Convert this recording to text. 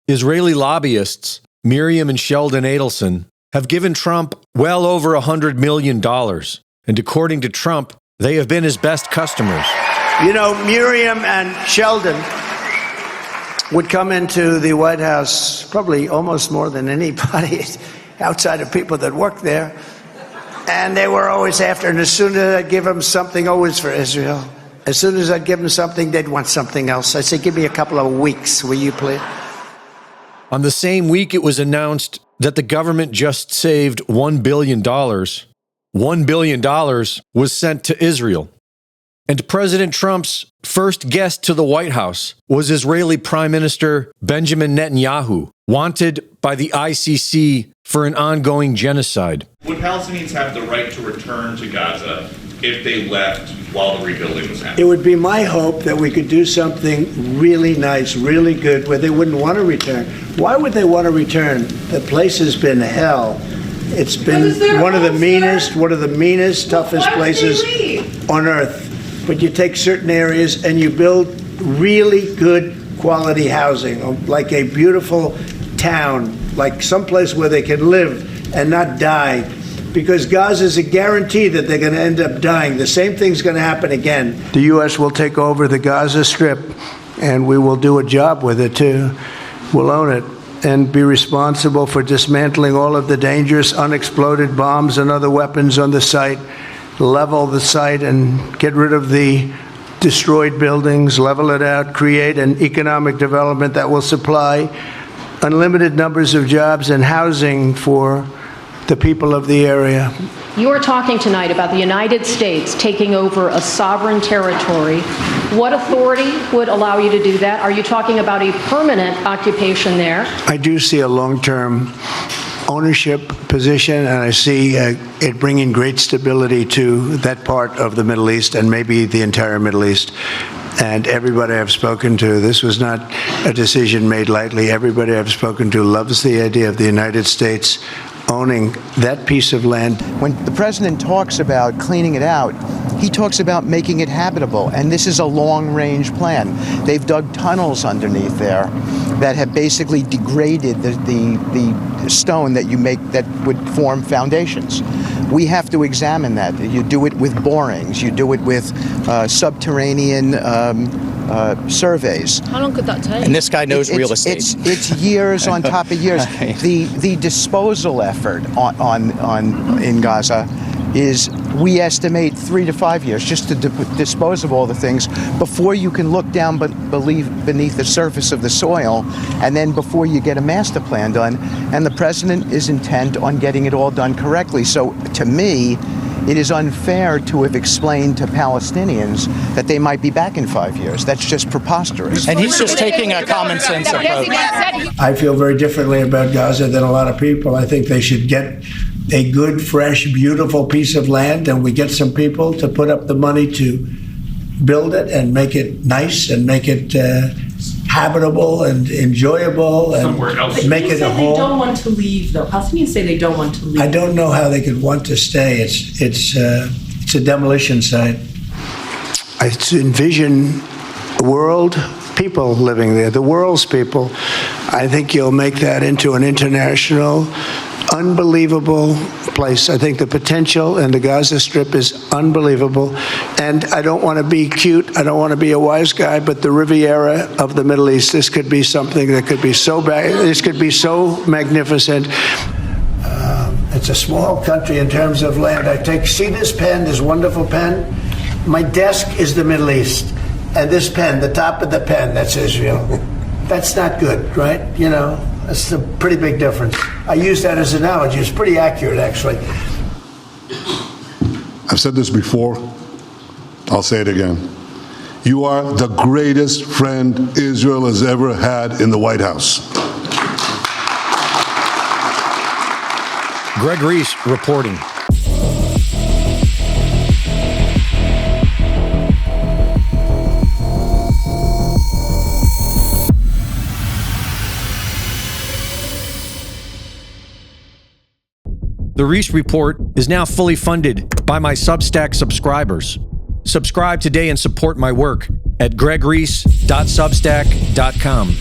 Israeli lobbyists, Miriam and Sheldon Adelson, have given Trump well over $100 million. And according to Trump, they have been his best customers. You know, Miriam and Sheldon would come into the White House probably almost more than anybody outside of people that work there. And they were always after, and as soon as I'd give them something, always for Israel. As soon as I'd give them something, they'd want something else. I'd say, give me a couple of weeks, will you please? On the same week, it was announced that the government just saved $1 billion. $1 billion was sent to Israel. And President Trump's first guest to the White House was Israeli Prime Minister Benjamin Netanyahu, wanted by the ICC for an ongoing genocide. Would Palestinians have the right to return to Gaza if they left while the rebuilding was happening? It would be my hope that we could do something really nice, really good, where they wouldn't want to return. Why would they want to return? The place has been hell. It's been one of the meanest, toughest places on earth. But you take certain areas and you build really good quality housing, like a beautiful town, like someplace where they can live and not die. Because Gaza is a guarantee that they're going to end up dying. The same thing's going to happen again. The U.S. will take over the Gaza Strip, and we will do a job with it, too. We'll own it and be responsible for dismantling all of the dangerous unexploded bombs and other weapons on the site, level the site and get rid of the destroyed buildings, level it out, create an economic development that will supply unlimited numbers of jobs and housing for the people of the area. You are talking tonight about the United States taking over a sovereign territory. What authority would allow you to do that? Are you talking about a permanent occupation there? I do see a long-term ownership position, and I see it bringing great stability to that part of the Middle East and maybe the entire Middle East. And everybody I've spoken to, this was not a decision made lightly. Everybody I've spoken to loves the idea of the United States owning that piece of land. When the president talks about cleaning it out, he talks about making it habitable, and this is a long-range plan. They've dug tunnels underneath there that have basically degraded the stone that you make that would form foundations. We have to examine that. You do it with borings. You do it with subterranean surveys. How long could that take? And this guy knows real estate. It's years on top of years. The disposal effort in Gaza is, we estimate, 3 to 5 years just to dispose of all the things before you can look down beneath the surface of the soil, and then before you get a master plan done. And the president is intent on getting it all done correctly. So to me, it is unfair to have explained to Palestinians that they might be back in 5 years. That's just preposterous. And he's just taking a common sense approach. I feel very differently about Gaza than a lot of people. I think they should get a good, fresh, beautiful piece of land, and we get some people to put up the money to build it and make it nice and make it habitable and enjoyable and make it a home. They don't want to leave, though. Palestinians say they don't want to leave. I don't know how they could want to stay. It's a demolition site. I envision world people living there, the world's people. I think you'll make that into an international, unbelievable place. I think the potential in the Gaza Strip is unbelievable. And I don't want to be cute. I don't want to be a wise guy, but the Riviera of the Middle East, this could be something that could be so this could be so magnificent. It's a small country in terms of land. See this pen, this wonderful pen? My desk is the Middle East. And this pen, the top of the pen, that's Israel. That's not good, right? You know, that's a pretty big difference. I use that as an analogy. It's pretty accurate, actually. I've said this before. I'll say it again. You are the greatest friend Israel has ever had in the White House. Greg Reese reporting. The Reese Report is now fully funded by my Substack subscribers. Subscribe today and support my work at gregreese.substack.com.